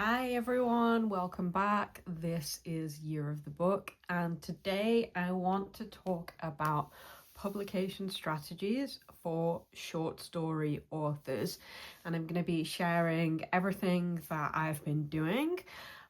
Hi everyone, welcome back. This is Year of the Book, and today I want to talk about publication strategies for short story authors, and I'm going to be sharing everything that I've been doing.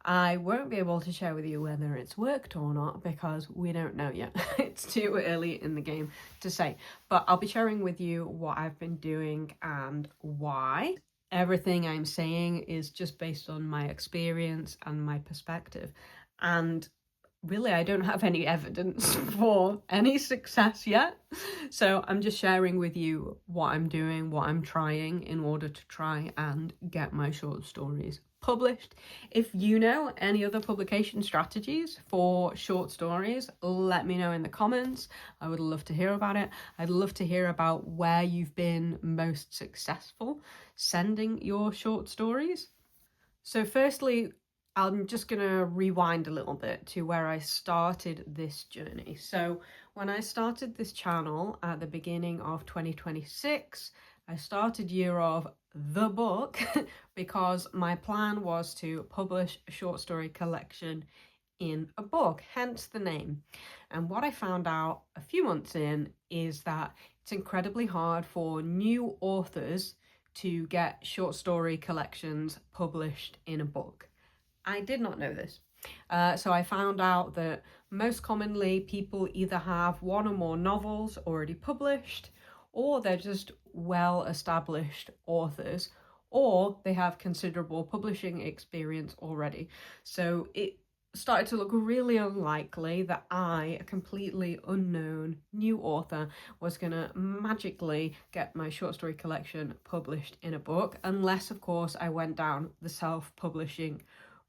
I won't be able to share with you whether it's worked or not because we don't know yet. It's too early in the game to say, but I'll be sharing with you what I've been doing and why. Everything I'm saying is just based on my experience and my perspective. And really, I don't have any evidence for any success yet. So I'm just sharing with you what I'm doing, what I'm trying in order to try and get my short stories published. If you know any other publication strategies for short stories, let me know in the comments. I would love to hear about it. I'd love to hear about where you've been most successful sending your short stories. So firstly, I'm just going to rewind a little bit to where I started this journey. So when I started this channel at the beginning of 2026, I started Year of the Book because my plan was to publish a short story collection in a book, hence the name. And what I found out a few months in is that it's incredibly hard for new authors to get short story collections published in a book. I did not know this. So I found out that most commonly people either have one or more novels already published, or they're just well-established authors, or they have considerable publishing experience already. So it started to look really unlikely that I, a completely unknown new author, was going to magically get my short story collection published in a book, unless, of course, I went down the self-publishing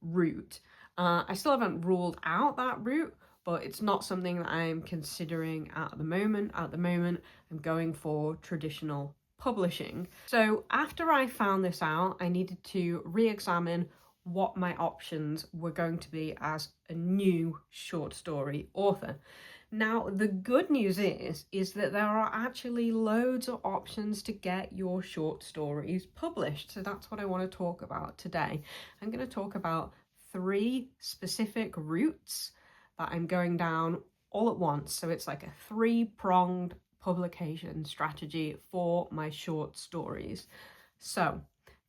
route. I still haven't ruled out that route, but it's not something that I'm considering at the moment. At the moment, I'm going for traditional publishing. So after I found this out, I needed to re-examine what my options were going to be as a new short story author. Now, the good news is that there are actually loads of options to get your short stories published. So that's what I want to talk about today. I'm going to talk about 3 specific routes that I'm going down all at once. So it's like a 3-pronged publication strategy for my short stories. So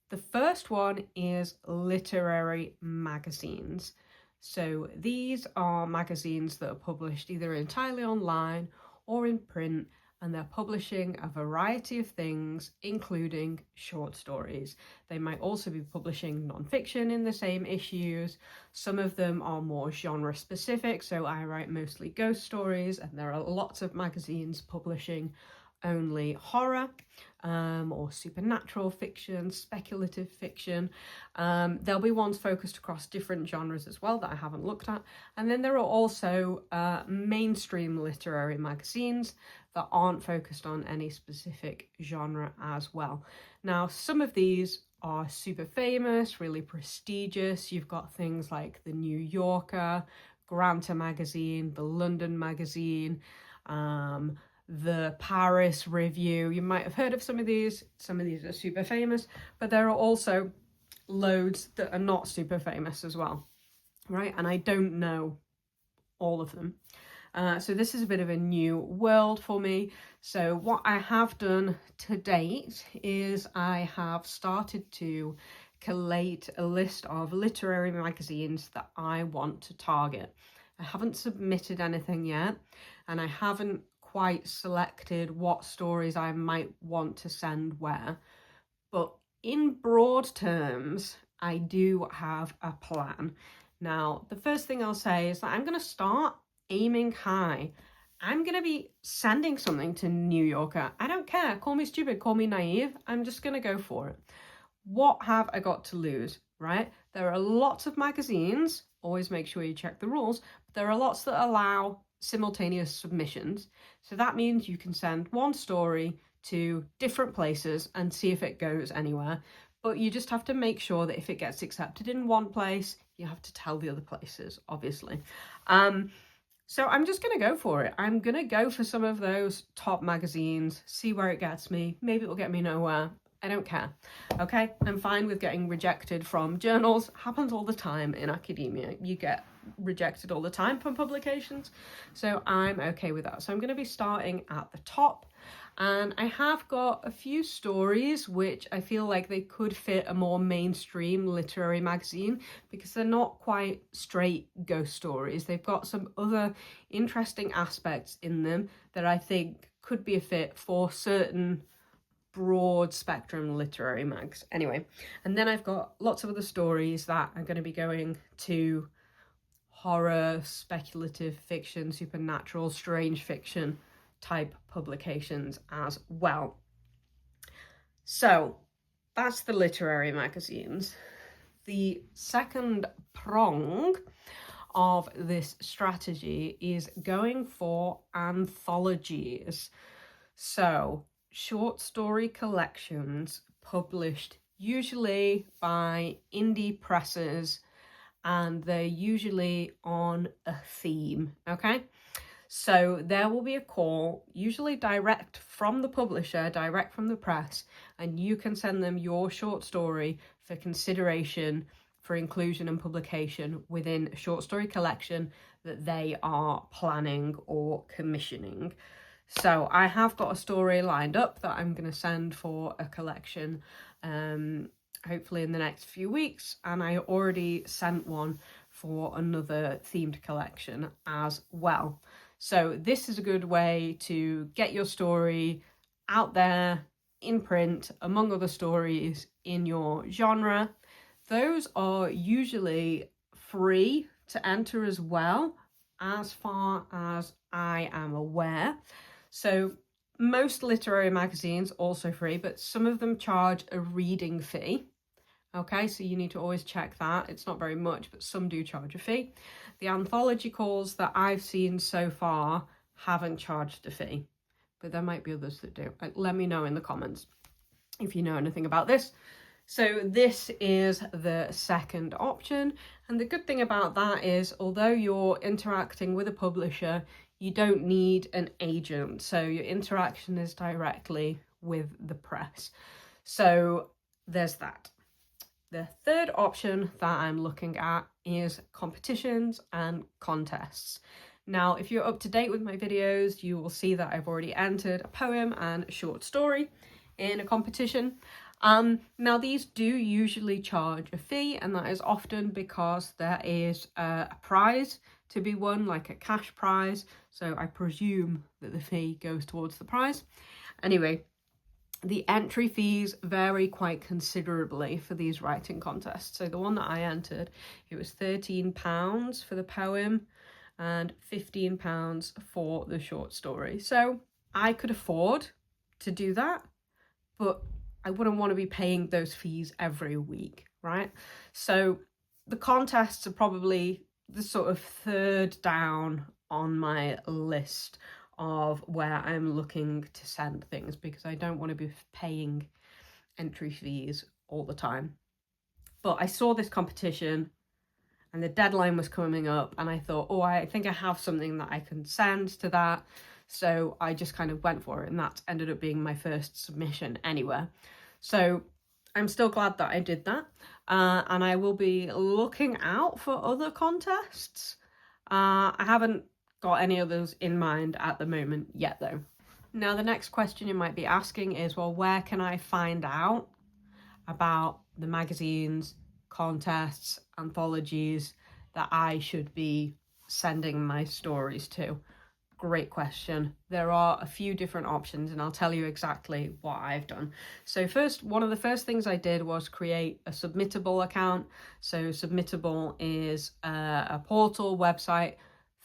the first one is literary magazines. So these are magazines that are published either entirely online or in print, and they're publishing a variety of things, including short stories. They might also be publishing non-fiction in the same issues. Some of them are more genre specific, so I write mostly ghost stories, and there are lots of magazines publishing only horror or supernatural fiction, speculative fiction. There'll be ones focused across different genres as well that I haven't looked at. And then there are also mainstream literary magazines that aren't focused on any specific genre as well. Now, some of these are super famous, really prestigious. You've got things like the New Yorker, Granta magazine, the London magazine, the Paris Review. You might have heard of some of these. Some of these are super famous, but there are also loads that are not super famous as well, right? And I don't know all of them. So this is a bit of a new world for me. So what I have done to date is I have started to collate a list of literary magazines that I want to target. I haven't submitted anything yet, and I haven't quite selected what stories I might want to send where, but in broad terms, I do have a plan. Now, the first thing I'll say is that I'm going to start aiming high. I'm going to be sending something to New Yorker. I don't care. Call me stupid, call me naive. I'm just going to go for it. What have I got to lose, right? There are lots of magazines. Always make sure you check the rules. But there are lots that allow simultaneous submissions. So that means you can send one story to different places and see if it goes anywhere. But you just have to make sure that if it gets accepted in one place, you have to tell the other places, obviously. So I'm just going to go for it. I'm going to go for some of those top magazines, see where it gets me. Maybe it will get me nowhere. I don't care, okay? I'm fine with getting rejected from journals. Happens all the time in academia. You get rejected all the time from publications, so I'm okay with that. So I'm going to be starting at the top, and I have got a few stories which I feel like they could fit a more mainstream literary magazine because they're not quite straight ghost stories. They've got some other interesting aspects in them that I think could be a fit for certain broad spectrum literary mags. Anyway, and then I've got lots of other stories that are going to be going to horror, speculative fiction, supernatural, strange fiction type publications as well. So that's the literary magazines. The second prong of this strategy is going for anthologies. So short story collections published usually by indie presses, and they're usually on a theme, okay? So there will be a call, usually direct from the publisher, direct from the press, and you can send them your short story for consideration for inclusion and publication within a short story collection that they are planning or commissioning. So I have got a story lined up that I'm going to send for a collection, hopefully in the next few weeks, and I already sent one for another themed collection as well. So this is a good way to get your story out there in print among other stories in your genre. Those are usually free to enter as well, as far as I am aware. So most literary magazines also free, but some of them charge a reading fee. Okay, so you need to always check that. It's not very much, but some do charge a fee. The anthology calls that I've seen so far haven't charged a fee, but there might be others that do. Let me know in the comments if you know anything about this. So this is the second option, and the good thing about that is, although you're interacting with a publisher, you don't need an agent, so your interaction is directly with the press. So there's that. The third option that I'm looking at is competitions and contests. Now, if you're up to date with my videos, you will see that I've already entered a poem and a short story in a competition. Now these do usually charge a fee, and that is often because there is a prize to be won, like a cash prize. So I presume that the fee goes towards the prize. Anyway, the entry fees vary quite considerably for these writing contests. So the one that I entered, it was £13 for the poem and £15 for the short story. So I could afford to do that, but I wouldn't want to be paying those fees every week, right? So the contests are probably the sort of third down on my list of where I'm looking to send things, because I don't want to be paying entry fees all the time. But I saw this competition and the deadline was coming up, and I thought, oh, I think I have something that I can send to that. So I just kind of went for it, and that ended up being my first submission anywhere. So I'm still glad that I did that, and I will be looking out for other contests. I haven't got any others in mind at the moment yet, though. Now, the next question you might be asking is, well, where can I find out about the magazines, contests, anthologies that I should be sending my stories to? Great question. There are a few different options, and I'll tell you exactly what I've done. So first, one of the first things I did was create a Submittable account. So Submittable is a portal website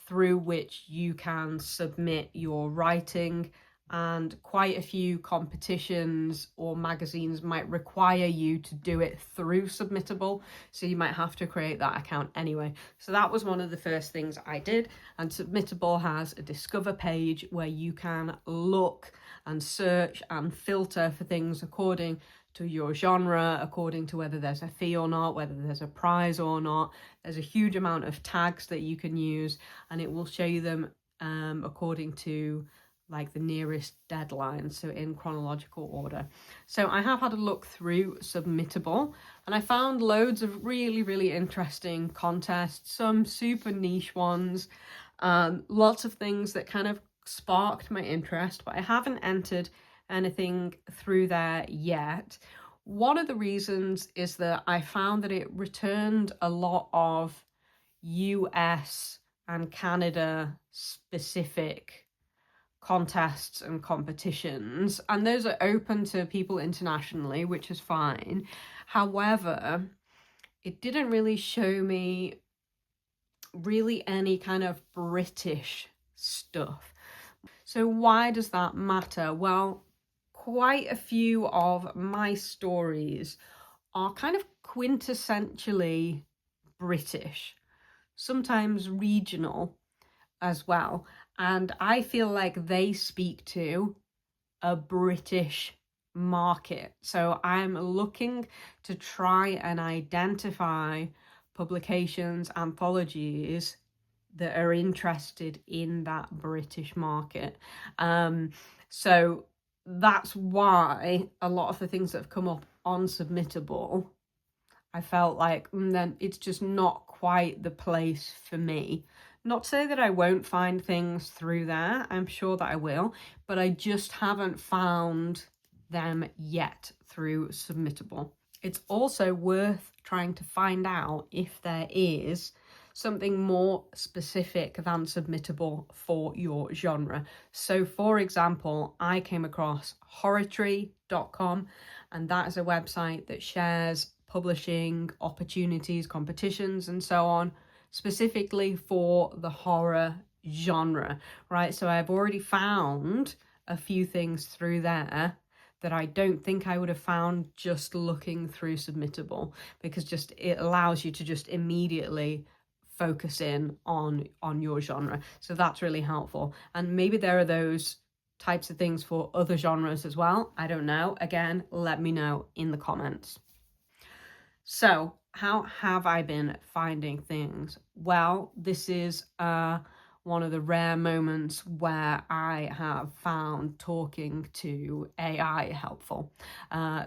through which you can submit your writing, and quite a few competitions or magazines might require you to do it through Submittable, so you might have to create that account anyway. So that was one of the first things I did, and Submittable has a discover page where you can look and search and filter for things according to your genre, according to whether there's a fee or not, whether there's a prize or not. There's a huge amount of tags that you can use, and it will show you them according to like the nearest deadline, so in chronological order. So I have had a look through Submittable, and I found loads of really, really interesting contests, some super niche ones, lots of things that kind of sparked my interest, but I haven't entered anything through there yet. One of the reasons is that I found that it returned a lot of US and Canada specific contests and competitions, and those are open to people internationally, which is fine. However, it didn't really show me really any kind of British stuff. So why does that matter? Well, quite a few of my stories are kind of quintessentially British, sometimes regional as well. And I feel like they speak to a British market. So I'm looking to try and identify publications, anthologies that are interested in that British market. So that's why a lot of the things that have come up on Submittable, I felt like then it's just not quite the place for me. Not to say that I won't find things through there, I'm sure that I will, but I just haven't found them yet through Submittable. It's also worth trying to find out if there is something more specific than Submittable for your genre. So for example, I came across horrortree.com, and that is a website that shares publishing opportunities, competitions, and so on, specifically for the horror genre, right? So I've already found a few things through there that I don't think I would have found just looking through Submittable, because just it allows you to just immediately focus in on your genre. So that's really helpful. And maybe there are those types of things for other genres as well. I don't know. Again, let me know in the comments. So how have I been finding things? Well, this is one of the rare moments where I have found talking to AI helpful.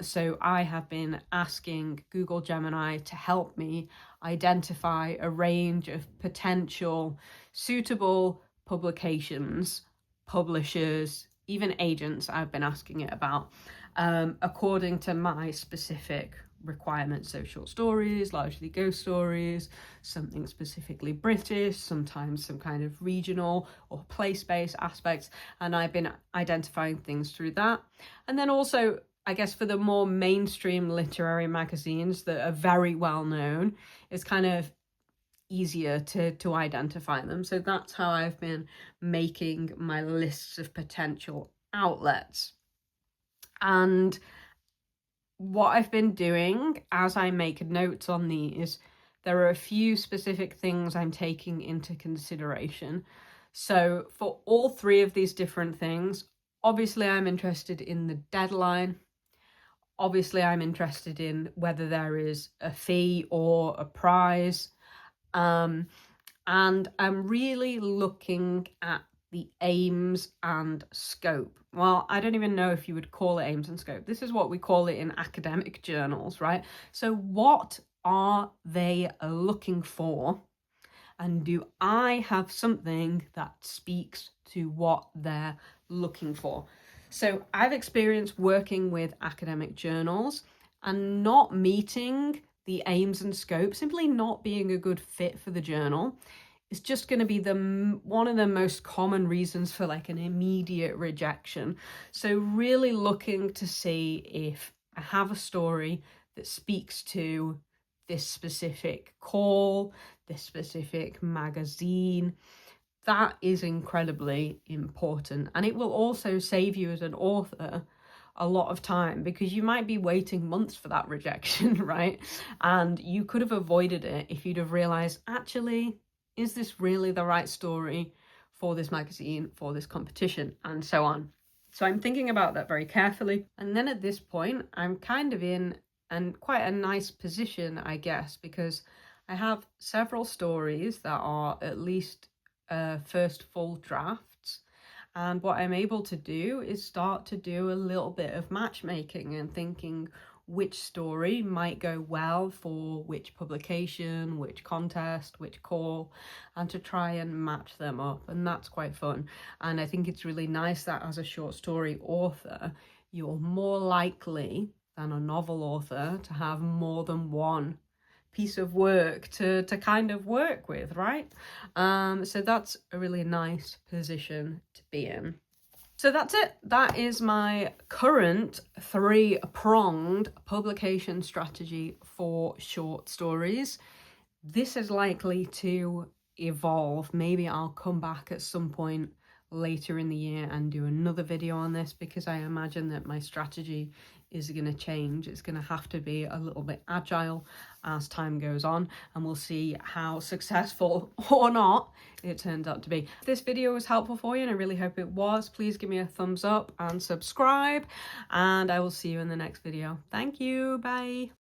So I have been asking Google Gemini to help me identify a range of potential suitable publications, publishers, even agents I've been asking it about, according to my specific requirements. So short stories, largely ghost stories, something specifically British, sometimes some kind of regional or place-based aspects, and I've been identifying things through that. And then also, I guess, for the more mainstream literary magazines that are very well known, it's kind of easier to identify them. So that's how I've been making my lists of potential outlets. And what I've been doing as I make notes on these, there are a few specific things I'm taking into consideration. So for all three of these different things, obviously I'm interested in the deadline. Obviously I'm interested in whether there is a fee or a prize. And I'm really looking at the aims and scope. Well, I don't even know if you would call it aims and scope. This is what we call it in academic journals, right? So what are they looking for? And do I have something that speaks to what they're looking for? So I've experienced working with academic journals and not meeting the aims and scope, simply not being a good fit for the journal, is just going to be one of the most common reasons for like an immediate rejection. So really looking to see if I have a story that speaks to this specific call, this specific magazine. That is incredibly important, and it will also save you as an author a lot of time, because you might be waiting months for that rejection, right? And you could have avoided it if you'd have realized, actually, is this really the right story for this magazine, for this competition, and so on. So I'm thinking about that very carefully. And then at this point, I'm kind of in quite a nice position, I guess, because I have several stories that are at least first full drafts, And what I'm able to do is start to do a little bit of matchmaking and thinking which story might go well for which publication, which contest, which call, and to try and match them up. And that's quite fun. And I think it's really nice that as a short story author, you're more likely than a novel author to have more than one piece of work to kind of work with, right? So that's a really nice position to be in. So that's it. That is my current 3-pronged publication strategy for short stories. This is likely to evolve. Maybe I'll come back at some point later in the year and do another video on this, because I imagine that my strategy is going to change. It's going to have to be a little bit agile as time goes on, and we'll see how successful or not it turns out to be. If this video was helpful for you, and I really hope it was, please give me a thumbs up and subscribe, and I will see you in the next video. Thank you. Bye.